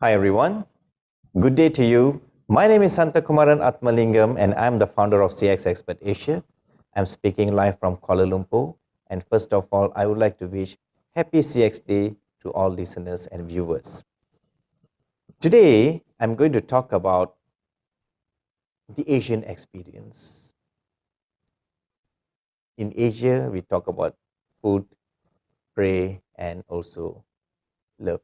Hi everyone, good day to you. My name is Santhakumaran Atmalingam and I'm the founder of CXPA Asia. I'm speaking live from Kuala Lumpur, and first of all, I would like to wish happy CX Day to all listeners and viewers. Today, I'm going to talk about the Asian experience. In Asia, we talk about food, pray, and also love.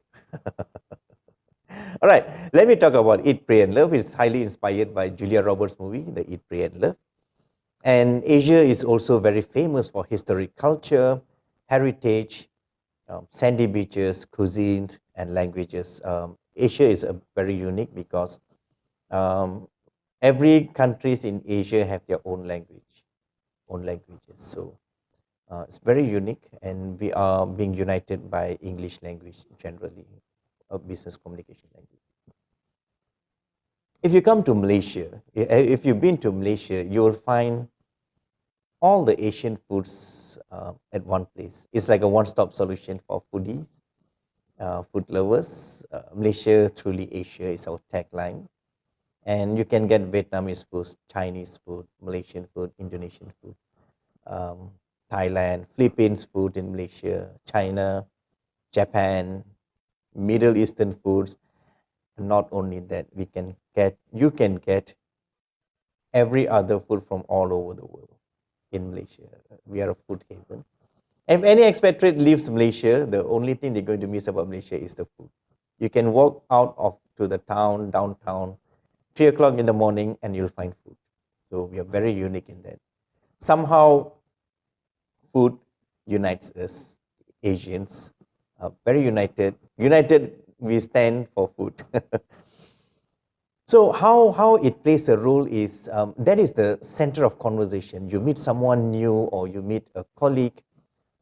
All right, let me talk about Eat, Pray, and Love. It's highly inspired by Julia Roberts' movie, The Eat, Pray, and Love. And Asia is also very famous for historic culture, heritage, sandy beaches, cuisines, and languages. Asia is very unique because um, every countries in Asia have their own languages. So it's very unique, and we are being united by English language generally, a business communication language. If you come to Malaysia, if you've been to Malaysia, you will find all the Asian foods at one place. It's like a one-stop solution for foodies, food lovers. Malaysia, truly Asia is our tagline. And you can get Vietnamese food, Chinese food, Malaysian food, Indonesian food, um, Thailand, Philippines food in Malaysia, China, Japan, Middle Eastern foods. Not only that, you can get every other food from all over the world in Malaysia. We are a food haven. If any expatriate leaves Malaysia, the only thing they're going to miss about Malaysia is the food. You can walk out of to the town, downtown, 3 o'clock in the morning, and you'll find food. So we are very unique in that. Somehow, food unites us, Asians. Very united. United, we stand for food. So how it plays a role is that is the center of conversation. You meet someone new, or you meet a colleague,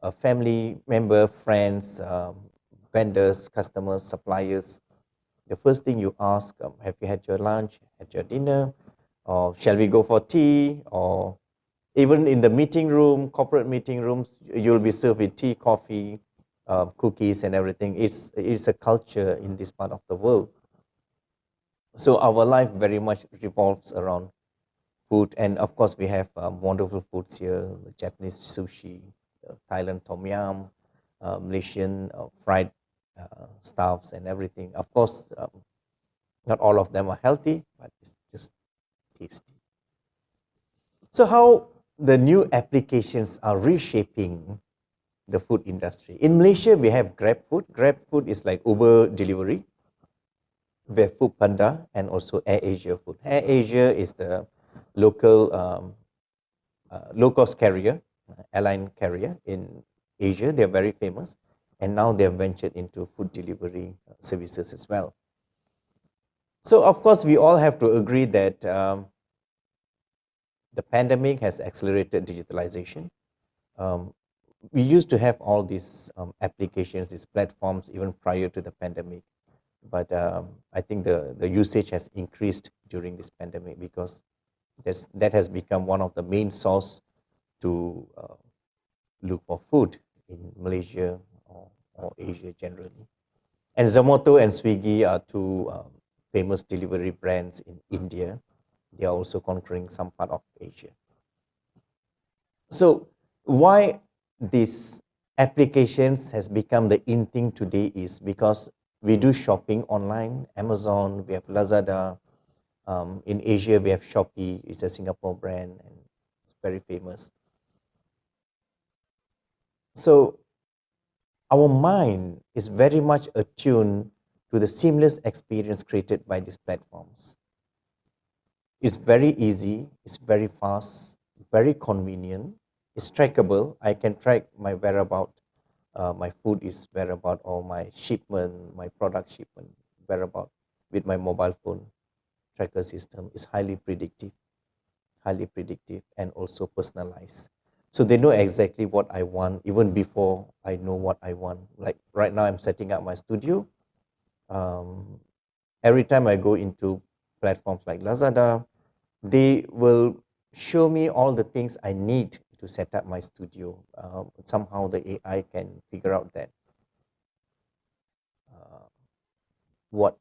a family member, friends, vendors, customers, suppliers. The first thing you ask, have you had your lunch, had your dinner, or shall we go for tea? Or even in the meeting room, corporate meeting rooms, you'll be served with tea, coffee, cookies, and everything. It's a culture in this part of the world. So our life very much revolves around food, and of course we have wonderful foods here: Japanese sushi, Thailand tom yum, Malaysian fried stuffs and everything. Of course, not all of them are healthy, but it's just tasty. So how the new applications are reshaping the food industry. In Malaysia, we have Grab Food. Grab Food is like Uber delivery. We have Food Panda and also Air Asia Food. Air Asia is the local low-cost carrier, airline carrier in Asia. They're very famous, and now they have ventured into food delivery services as well. So, of course, we all have to agree that the pandemic has accelerated digitalization. Um, we used to have all these applications, these platforms, even prior to the pandemic. But I think the usage has increased during this pandemic because that has become one of the main source to look for food in Malaysia or Asia generally. And Zomato and Swiggy are two famous delivery brands in India. They are also conquering some part of Asia. So why this applications has become the in thing today is because we do shopping online, Amazon, we have Lazada. In Asia, we have Shopee. It's a Singapore brand and it's very famous. So our mind is very much attuned to the seamless experience created by these platforms. It's very easy, it's very fast, very convenient, it's trackable. I can track my whereabout, my food is whereabout, or my shipment, my product shipment whereabout with my mobile phone tracker system is highly predictive, and also personalized. So they know exactly what I want even before I know what I want. Like right now, I'm setting up my studio. Um, every time I go into platforms like Lazada, they will show me all the things I need to set up my studio. Somehow the AI can figure out that uh, what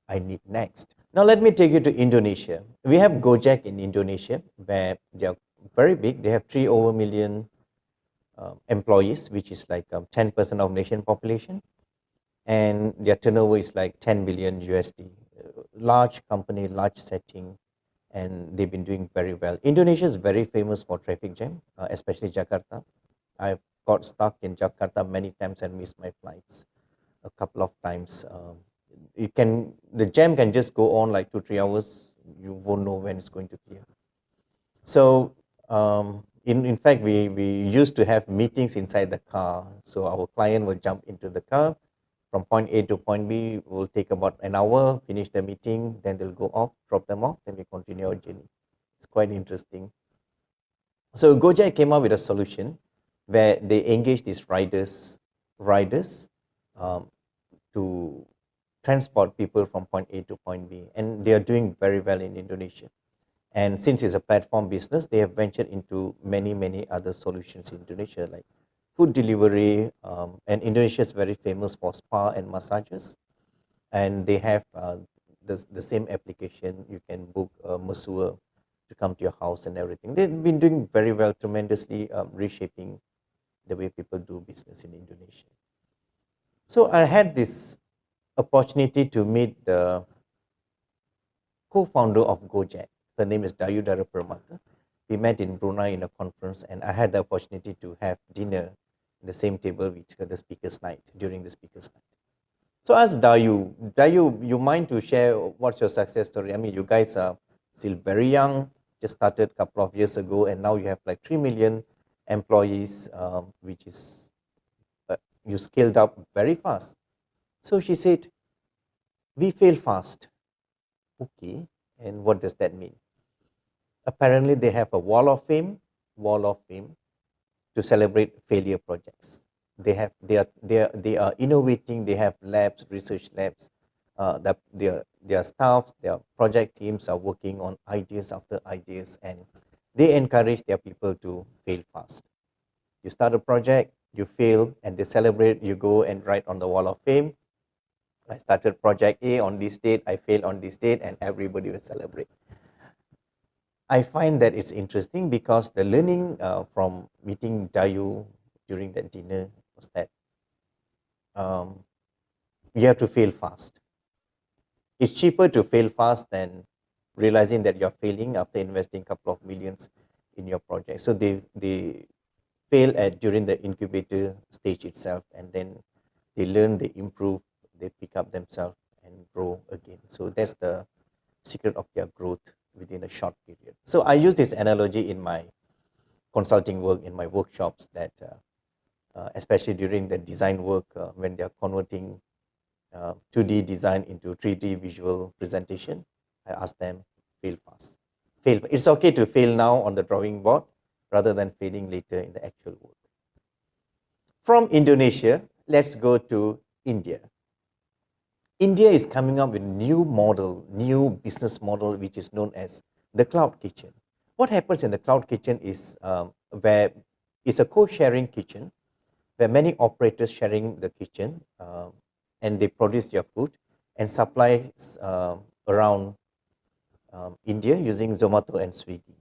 I need next. Now let me take you to Indonesia. We have Gojek in Indonesia, where they are very big. They have 3 over million employees, which is like 10% of nation population, and their turnover is like 10 billion USD. Large company, large setting, and they've been doing very well. Indonesia is very famous for traffic jam, especially Jakarta. I've got stuck in Jakarta many times and missed my flights a couple of times. The jam can just go on like 2-3 hours. You won't know when it's going to clear. So in fact, we used to have meetings inside the car. So our client will jump into the car from point A to point B. Will take about an hour, finish the meeting, then they'll go off, drop them off, then we continue our journey. It's quite interesting. So Gojek came up with a solution where they engage these riders um, to transport people from point A to point B, and they are doing very well in Indonesia. And since it's a platform business, they have ventured into many other solutions in Indonesia, like food delivery. And Indonesia is very famous for spa and massages, and they have the same application. You can book a masseur to come to your house and everything. They've been doing very well, tremendously reshaping the way people do business in Indonesia. So I had this opportunity to meet the co-founder of Gojek. Her name is Dayu Dara Permata. We met in Brunei in a conference, and I had the opportunity to have dinner in the same table with the speaker's night, during the speaker's night. So I asked Dayu, you mind to share what's your success story? I mean, you guys are still very young, just started a couple of years ago, and now you have like 3 million employees, which is, you scaled up very fast. So she said, we fail fast. Okay, and what does that mean? Apparently, they have a wall of fame to celebrate failure projects. They are innovating. They have labs, research labs. Their staffs, their project teams are working on ideas after ideas, and they encourage their people to fail fast. You start a project, you fail, and they celebrate. You go and write on the wall of fame. I started project A on this date. I failed on this date, and everybody will celebrate. I find that it's interesting because the learning from meeting Dayu during that dinner was that um, you have to fail fast. It's cheaper to fail fast than realizing that you're failing after investing a couple of millions in your project. So they fail at during the incubator stage itself, and then they learn, they improve, they pick up themselves and grow again. So that's the secret of their growth within a short period. So I use this analogy in my consulting work, in my workshops, that especially during the design work, when they're converting 2D design into 3D visual presentation, I ask them, fail fast. Fail. It's okay to fail now on the drawing board rather than failing later in the actual work. From Indonesia, let's go to India. India is coming up with new business model, which is known as the cloud kitchen. What happens in the cloud kitchen is where it's a co-sharing kitchen where many operators sharing the kitchen, and they produce their food and supplies around India using Zomato and Swiggy.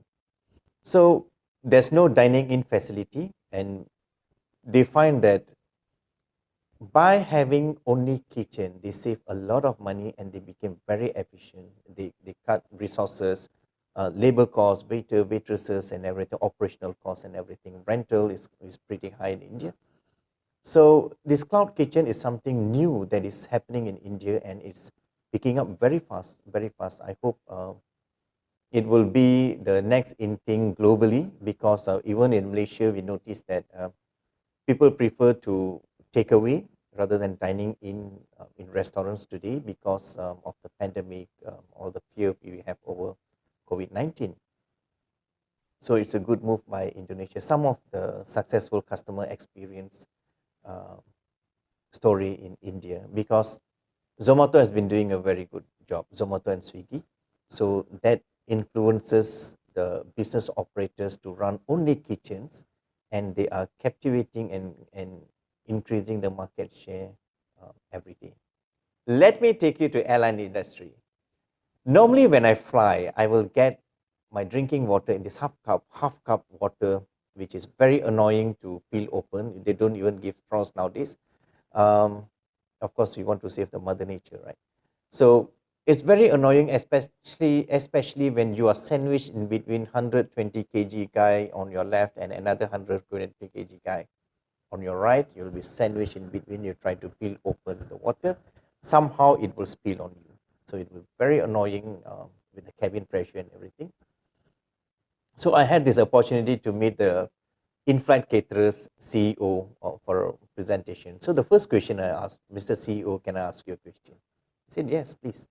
So there's no dining in facility, and they find that by having only kitchen, they save a lot of money and they became very efficient. They cut resources, labor costs, waitresses and everything, operational costs and everything. Rental is pretty high in India. So this cloud kitchen is something new that is happening in India, and it's picking up very fast, very fast. I hope it will be the next in thing globally, because even in Malaysia, we noticed that people prefer to take away rather than dining in restaurants today because of the pandemic, or the fear we have over COVID-19. So it's a good move by Indonesia. Some of the successful customer experience uh, story in India, because Zomato has been doing a very good job, Zomato and Swiggy. So that influences the business operators to run only kitchens, and they are captivating and increasing the market share every day. Let me take you to airline industry. Normally, when I fly, I will get my drinking water in this half cup water, which is very annoying to peel open. They don't even give straws nowadays. Um, of course, we want to save the mother nature, right? So it's very annoying, especially when you are sandwiched in between 120 kg guy on your left and another 120 kg guy on your right. You'll be sandwiched in between. You try to peel open the water, somehow it will spill on you. So it will be very annoying with the cabin pressure and everything. So I had this opportunity to meet the in-flight caterers CEO for a presentation. So the first question I asked, Mr. CEO, can I ask you a question? He said, yes, please.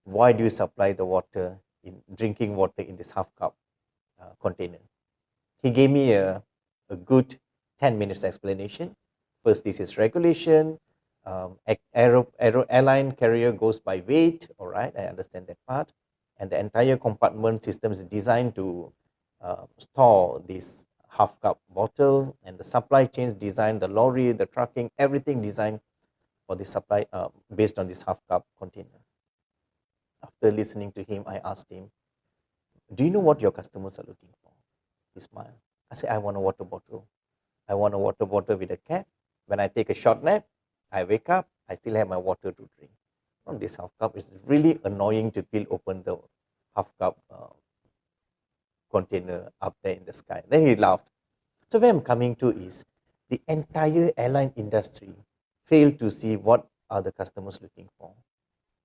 Why do you supply the water in drinking water in this half cup container? He gave me a good 10 minutes explanation. First, this is regulation. Airline carrier goes by weight. All right, I understand that part. And the entire compartment system is designed to store this half cup bottle, and the supply chains design, the lorry, the trucking, everything designed for the supply based on this half cup container. After listening to him, I asked him, do you know what your customers are looking for? He smiled. I said, I want a water bottle. I want a water bottle with a cap. When I take a short nap, I wake up, I still have my water to drink. On this half cup, it's really annoying to peel open the half cup container up there in the sky. Then he laughed. So where I'm coming to is the entire airline industry failed to see what are the customers looking for,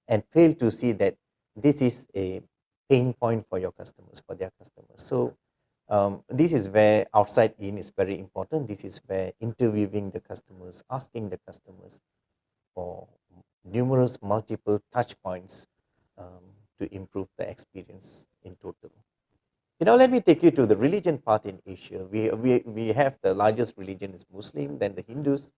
and failed to see that this is a pain point for your customers, for their customers. So this is where outside in is very important. This is where interviewing the customers, asking the customers for numerous multiple touch points um, to improve the experience in total. Let me take you to the religion part in Asia. We have the largest religion is Muslim, then the Hindus,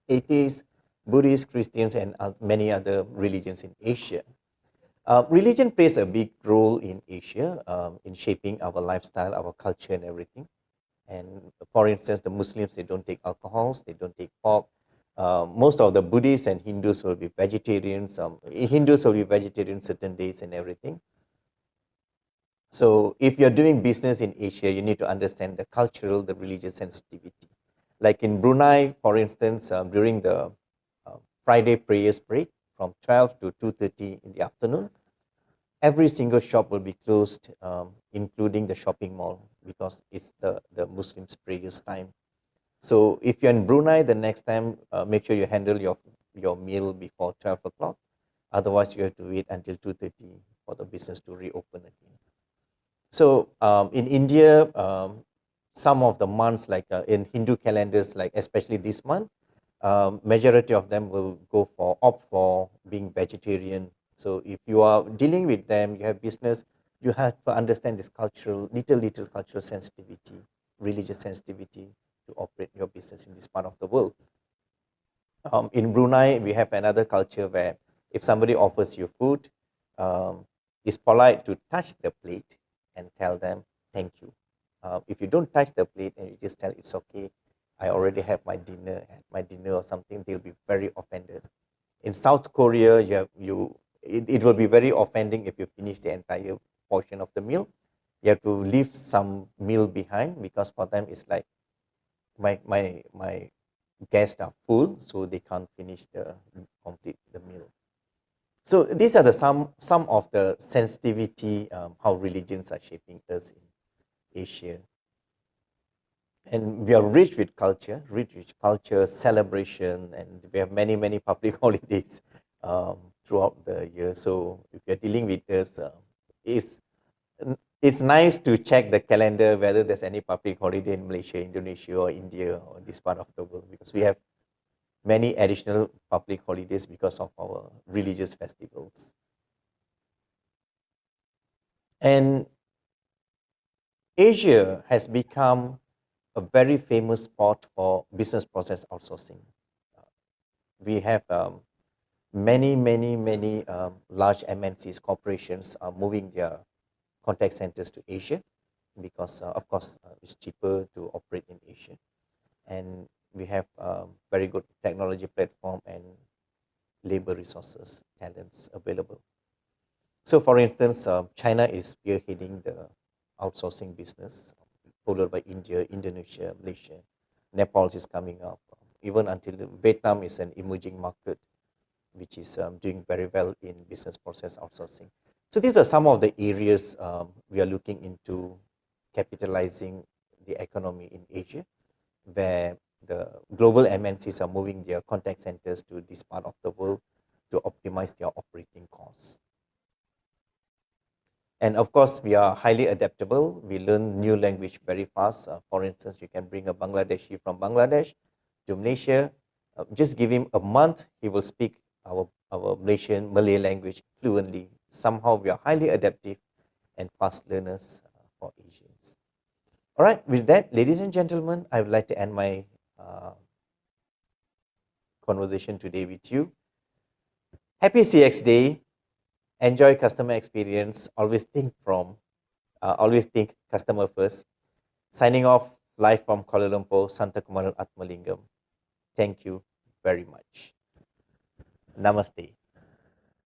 atheists, Buddhists, Christians, and many other religions in Asia. Religion plays a big role in Asia in shaping our lifestyle, our culture, and everything. And for instance, the Muslims, they don't take alcohols, they don't take pork. Most of the Buddhists and Hindus will be vegetarians. Hindus will be vegetarian certain days and everything. So if you're doing business in Asia, you need to understand the cultural, the religious sensitivity. Like in Brunei, for instance, during the Friday prayers break from 12 to 2:30 in the afternoon, every single shop will be closed, including the shopping mall, because it's the Muslims' prayers time. So if you're in Brunei, the next time, make sure you handle your meal before 12 o'clock. Otherwise, you have to wait until 2:30 for the business to reopen again. So in India, some of the months, like in Hindu calendars, like especially this month, majority of them will opt for being vegetarian. So if you are dealing with them, you have business, you have to understand this little cultural sensitivity, religious sensitivity to operate your business in this part of the world. In Brunei, we have another culture where if somebody offers you food, it's polite to touch the plate and tell them thank you. If you don't touch the plate and you just tell it's okay, I already have my dinner or something, they'll be very offended. In South Korea, it will be very offending if you finish the entire portion of the meal. You have to leave some meal behind, because for them it's like my guests are full, so they can't finish complete the meal. So these are some of the sensitivity, how religions are shaping us in Asia. And we are rich with culture, celebration, and we have many public holidays throughout the year. So if you're dealing with us, it's it's nice to check the calendar whether there's any public holiday in Malaysia, Indonesia, or India, or this part of the world, because we have many additional public holidays because of our religious festivals. And Asia has become a very famous spot for business process outsourcing. We have many large MNCs, corporations are moving their contact centers to Asia because, of course, it's cheaper to operate in Asia. And we have very good technology platform, and labor resources, talents available. So, for instance, China is spearheading the outsourcing business, followed by India, Indonesia, Malaysia. Nepal is coming up. Even until Vietnam is an emerging market, which is doing very well in business process outsourcing. So these are some of the areas we are looking into capitalizing the economy in Asia, where the global MNCs are moving their contact centers to this part of the world to optimize their operating costs. And of course, we are highly adaptable. We learn new language very fast. For instance, you can bring a Bangladeshi from Bangladesh to Malaysia. Just give him a month, he will speak our Malaysian Malay language fluently. Somehow we are highly adaptive and fast learners for Asians. All right, with that, ladies and gentlemen, I would like to end my conversation today with you. Happy CX Day. Enjoy customer experience. Always think customer first. Signing off live from Kuala Lumpur, Santhakumaran, Atmalingam. Thank you very much. Namaste.